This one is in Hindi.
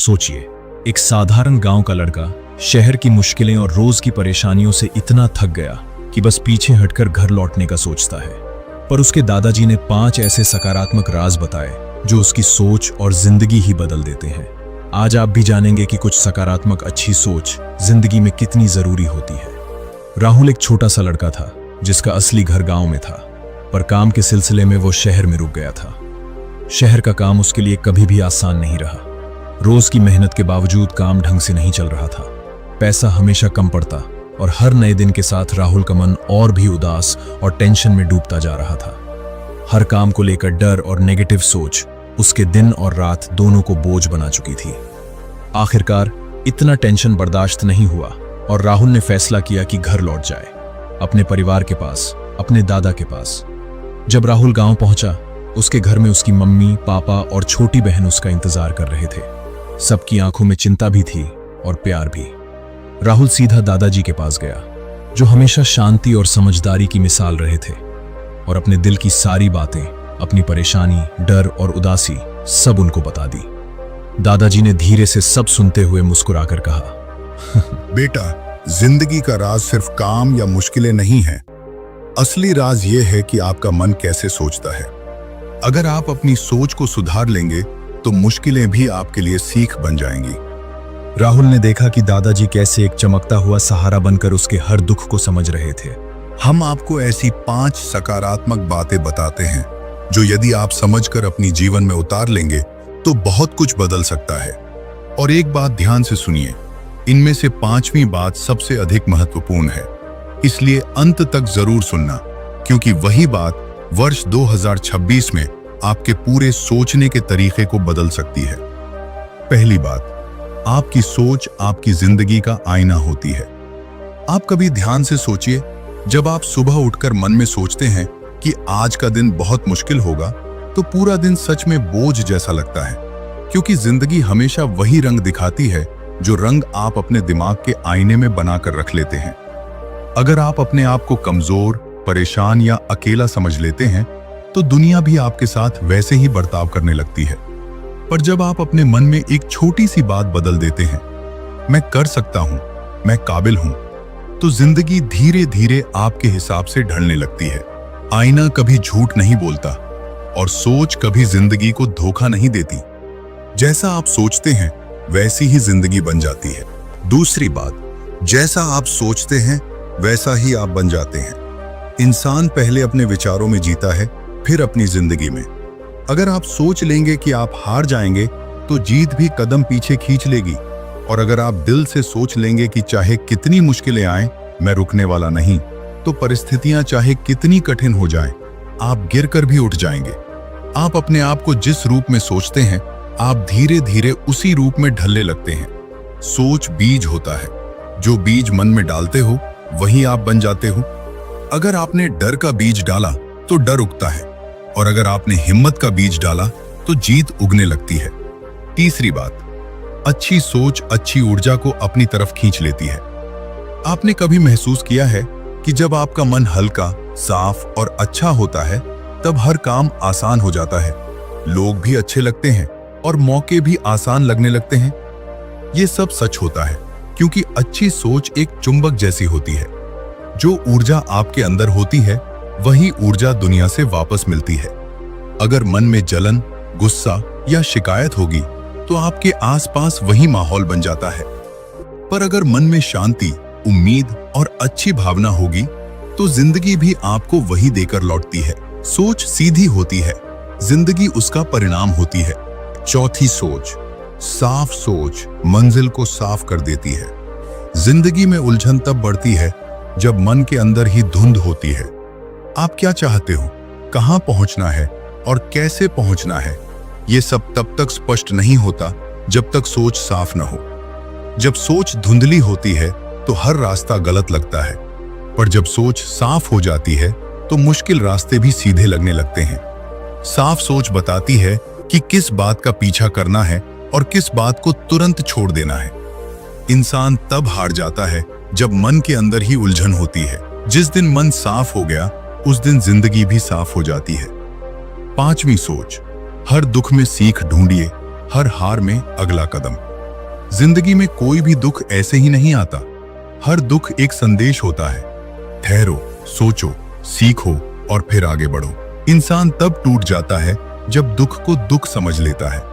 सोचिए, एक साधारण गांव का लड़का शहर की मुश्किलें और रोज की परेशानियों से इतना थक गया कि बस पीछे हटकर घर लौटने का सोचता है। पर उसके दादाजी ने 5 ऐसे सकारात्मक राज बताए जो उसकी सोच और जिंदगी ही बदल देते हैं। आज आप भी जानेंगे कि कुछ सकारात्मक अच्छी सोच जिंदगी में कितनी जरूरी होती है। राहुल एक छोटा सा लड़का था जिसका असली घर गांव में था, पर काम के सिलसिले में वो शहर में रुक गया था। शहर का काम उसके लिए कभी भी आसान नहीं रहा। रोज की मेहनत के बावजूद काम ढंग से नहीं चल रहा था। पैसा हमेशा कम पड़ता और हर नए दिन के साथ राहुल का मन और भी उदास और टेंशन में डूबता जा रहा था। हर काम को लेकर डर और नेगेटिव सोच उसके दिन और रात दोनों को बोझ बना चुकी थी। आखिरकार इतना टेंशन बर्दाश्त नहीं हुआ और राहुल ने फैसला किया कि घर लौट जाए, अपने परिवार के पास, अपने दादा के पास। जब राहुल गांव पहुंचा, उसके घर में उसकी मम्मी, पापा और छोटी बहन उसका इंतजार कर रहे थे। सबकी आंखों में चिंता भी थी और प्यार भी। राहुल सीधा दादाजी के पास गया, जो हमेशा शांति और समझदारी की मिसाल रहे थे, और अपने दिल की सारी बातें, अपनी परेशानी, डर और उदासी सब उनको बता दी। दादाजी ने धीरे से सब सुनते हुए मुस्कुराकर कहा, बेटा, जिंदगी का राज सिर्फ काम या मुश्किलें नहीं है। असली राज ये है कि आपका मन कैसे सोचता है। अगर आप अपनी सोच को सुधार लेंगे तो मुश्किलें भी आपके लिए सीख बन जाएंगी। राहुल ने देखा कि दादाजी कैसे एक चमकता हुआ सहारा बनकर उसके हर दुख को समझ रहे थे। हम आपको ऐसी 5 सकारात्मक बातें बताते हैं जो यदि आप समझकर अपनी जीवन में उतार लेंगे तो बहुत कुछ बदल सकता है। और एक बात ध्यान से सुनिए, इनमें से 5वीं बात सबसे अधिक महत्वपूर्ण है, इसलिए अंत तक जरूर सुनना, क्योंकि वही बात वर्ष 2026 में आपके पूरे सोचने के तरीके को बदल सकती है। पहली बात, आपकी सोच आपकी जिंदगी का आईना होती है। आप कभी ध्यान से सोचिए, जब आप सुबह उठकर मन में सोचते हैं कि आज का दिन बहुत मुश्किल होगा, तो पूरा दिन सच में बोझ जैसा लगता है, क्योंकि जिंदगी हमेशा वही रंग दिखाती है जो रंग आप अपने दिमाग के आईने में बनाकर रख लेते हैं। अगर आप अपने आप को कमजोर, परेशान या अकेला समझ लेते हैं तो दुनिया भी आपके साथ वैसे ही बर्ताव करने लगती है। पर जब आप अपने मन में एक छोटी सी बात बदल देते हैं, मैं कर सकता हूं, मैं काबिल हूं, तो जिंदगी धीरे धीरे आपके हिसाब से ढलने लगती है। आईना कभी झूठ नहीं बोलता और सोच कभी जिंदगी को धोखा नहीं देती। जैसा आप सोचते हैं वैसी ही जिंदगी बन जाती है। दूसरी बात, जैसा आप सोचते हैं वैसा ही आप बन जाते हैं। इंसान पहले अपने विचारों में जीता है, फिर अपनी जिंदगी में। अगर आप सोच लेंगे कि आप हार जाएंगे तो जीत भी कदम पीछे खींच लेगी। और अगर आप दिल से सोच लेंगे कि चाहे कितनी मुश्किलें आएं, मैं रुकने वाला नहीं, तो परिस्थितियां चाहे कितनी कठिन हो जाएं, आप गिरकर भी उठ जाएंगे। आप अपने आप को जिस रूप में सोचते हैं, आप धीरे धीरे उसी रूप में ढलने लगते हैं। सोच बीज होता है, जो बीज मन में डालते हो वही आप बन जाते हो। अगर आपने डर का बीज डाला तो डर उगता है, और अगर आपने हिम्मत का बीज डाला तो जीत उगने लगती है। तीसरी बात, अच्छी सोच अच्छी ऊर्जा को अपनी तरफ खींच लेती है। आपने कभी महसूस किया है कि जब आपका मन हल्का, साफ और अच्छा होता है, तब हर काम आसान हो जाता है, लोग भी अच्छे लगते हैं और मौके भी आसान लगने लगते हैं। ये सब सच होता है क्योंकि अच्छी सोच एक चुंबक जैसी होती है। जो ऊर्जा आपके अंदर होती है वही ऊर्जा दुनिया से वापस मिलती है। अगर मन में जलन, गुस्सा या शिकायत होगी तो आपके आसपास वही माहौल बन जाता है। पर अगर मन में शांति, उम्मीद और अच्छी भावना होगी तो जिंदगी भी आपको वही देकर लौटती है। सोच सीधी होती है, जिंदगी उसका परिणाम होती है। चौथी सोच, साफ सोच मंजिल को साफ कर देती है। जिंदगी में उलझन तब बढ़ती है जब मन के अंदर ही धुंध होती है। आप क्या चाहते हो, कहां पहुंचना है और कैसे पहुंचना है, ये सब तब तक स्पष्ट नहीं होता जब तक सोच साफ न हो। जब सोच धुंधली होती है तो हर रास्ता गलत लगता है, पर जब सोच साफ हो जाती है तो मुश्किल रास्ते भी सीधे लगने लगते हैं। साफ सोच बताती है कि किस बात का पीछा करना है और किस बात को तुरंत छोड़ देना है। इंसान तब हार जाता है जब मन के अंदर ही उलझन होती है। जिस दिन मन साफ हो गया उस दिन जिंदगी भी साफ हो जाती है। 5वीं सोच, हर दुख में सीख ढूंढिए, हर हार में अगला कदम। जिंदगी में कोई भी दुख ऐसे ही नहीं आता। हर दुख एक संदेश होता है। ठहरो, सोचो, सीखो और फिर आगे बढ़ो। इंसान तब टूट जाता है जब दुख को दुख समझ लेता है।